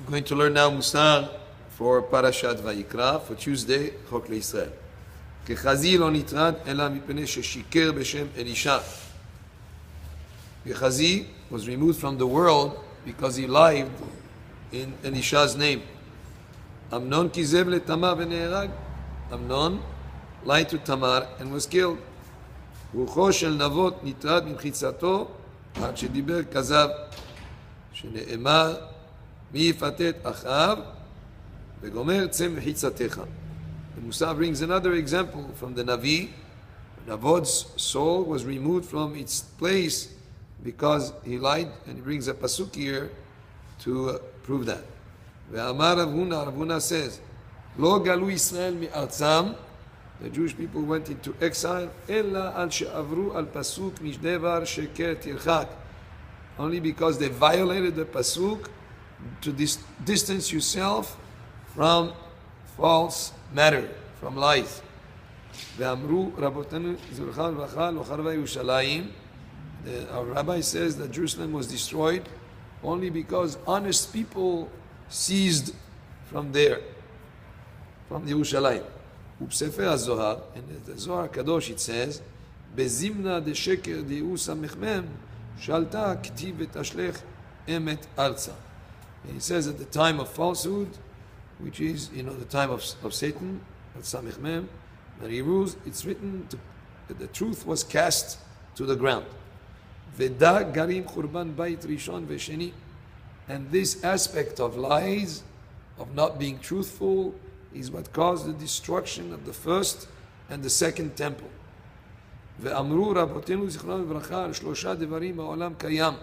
We're going to learn now Musar for Parashat Vayikra for Tuesday, Chok LeYisrael. Gehazi lo nitrad ela mipnei sheshikar b'shem Elisha. Gehazi was removed from the world because he lied in Elisha's name. Amnon kizev leTamar v'neherag. Amnon lied to Tamar and was killed. רוחו של נבות נטרד ממחיצתו עד שדיבר כזב, שנאמר מי יפתה את אחיו וגומר צא מחיצתך. The Musar brings another example from the Navi. Navod's soul was removed from its place because he lied, and he brings a pasuk here to prove that. ואמר רב הונא says, לא גלו ישראל מארצם. The Jewish people went into exile, אלא על שעברו על פסוק משדבר שקר תרחק. Only because they violated the pasuk to distance yourself from false matter, from lies. ואמרו רבותינו זכרם לברכה לא חרבה ירושלים. Our rabbi says that Jerusalem was destroyed only because honest people seized from there, from Yerushalayim. ובספר הזוהר, in the Zohar Kadosh it says, בזימנה דשקר דהיו סמ"מ, שלטה כתיב ותשלך אמת ארצה. He says at the time of falsehood, which is, the time of Satan, at Samichm, that he rules, it's written that the truth was cast to the ground. Veda garim churban bayit rishon vesheni. And this aspect of lies, of not being truthful, is what caused the destruction of the first and the second temple. ואמרו רבותינו זיכרונם לברכה על שלושה דברים העולם קיים.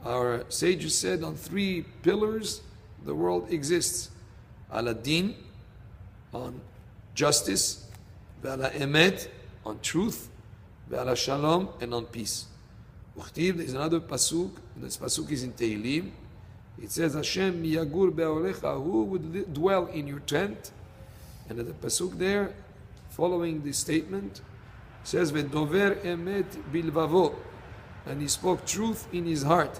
Our sages said on three pillars the world exists. על הדין, on justice, ועל האמת, on truth, ועל השלום, and on peace. וכתיב, there's another pasuk, and this pasuk is in Tehillim. It says, Hashem yagur be'olecha, who would dwell in your tent? And at the pasuk there, following this statement, says, V'dover emet bilvavo, and he spoke truth in his heart.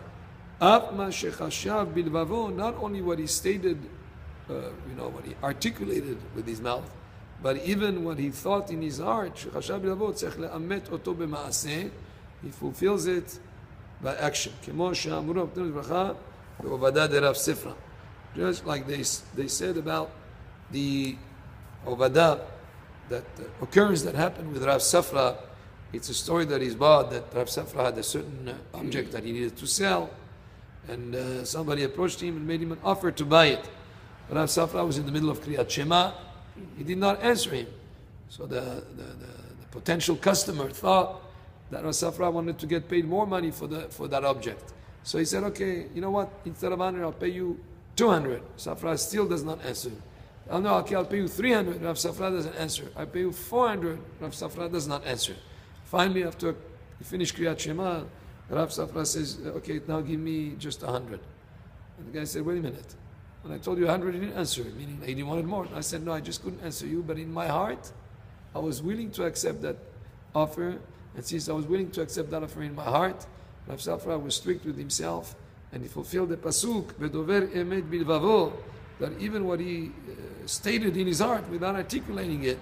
Af ma shechashav bilvavo, not only what he stated, what he articulated with his mouth, but even what he thought in his heart, shechashav bilvavo, tzech le'amet oto b'maaseh, he fulfills it by action. Kemo she'amru Rabbeinu Zevracha, just like they said about the Ovadah, that occurrence that happened with Rav Safra. It's a story that is bought, that Rav Safra had a certain object that he needed to sell, and somebody approached him and made him an offer to buy it. But Rav Safra was in the middle of Kriyat Shema. He did not answer him. So the potential customer thought that Rav Safra wanted to get paid more money for that object. So he said, okay, you know what, instead of 100, I'll pay you 200. Safra still does not answer. Oh no, okay, I'll pay you 300. Rav Safra doesn't answer. I pay you 400. Rav Safra does not answer. Finally, after he finished Kriyat Shema, Rav Safra says, okay, now give me just 100. And the guy said, wait a minute. When I told you 100, you didn't answer, meaning he wanted more. And I said, no, I just couldn't answer you, but in my heart, I was willing to accept that offer. And since I was willing to accept that offer in my heart, Rav Safra was strict with himself, and he fulfilled the pasuk, V'dover emet bilvavo, that even what he stated in his heart without articulating it,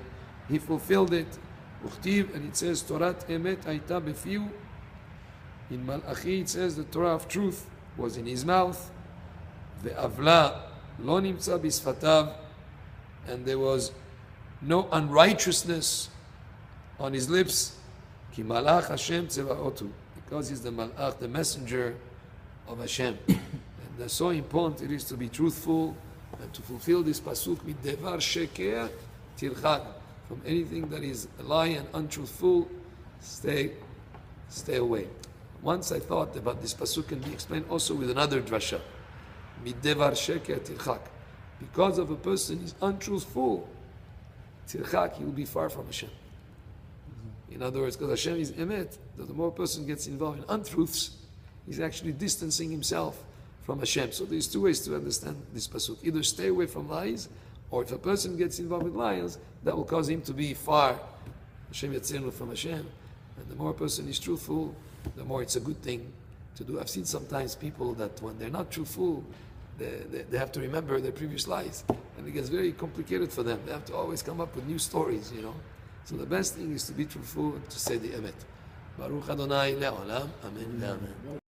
he fulfilled it. Uchtiv, and it says, Torat emet aita befiu. In Malachi it says the Torah of truth was in his mouth. Ve'avla lo nimtza bisfatav, and there was no unrighteousness on his lips. Ki malach Hashem tzevaotu, because he's the malach, the messenger of Hashem. And that's so important it is to be truthful and to fulfill this pasuk, midevar sheker tirchak, from anything that is a lie and untruthful, stay away. Once I thought about this pasuk can be explained also with another drasha, midevar sheker tirchak, because of a person is untruthful, tirchak, he will be far from Hashem. In other words, because Hashem is emet, that the more a person gets involved in untruths, he's actually distancing himself from Hashem. So there's two ways to understand this pasuk. Either stay away from lies, or if a person gets involved with lies, that will cause him to be far, Hashem yatzirnu, from Hashem. And the more a person is truthful, the more it's a good thing to do. I've seen sometimes people that when they're not truthful, they have to remember their previous lives. And it gets very complicated for them. They have to always come up with new stories, you know. So the best thing is to be truthful and to say the emet. Baruch Adonai le'olam. Amen. Amen.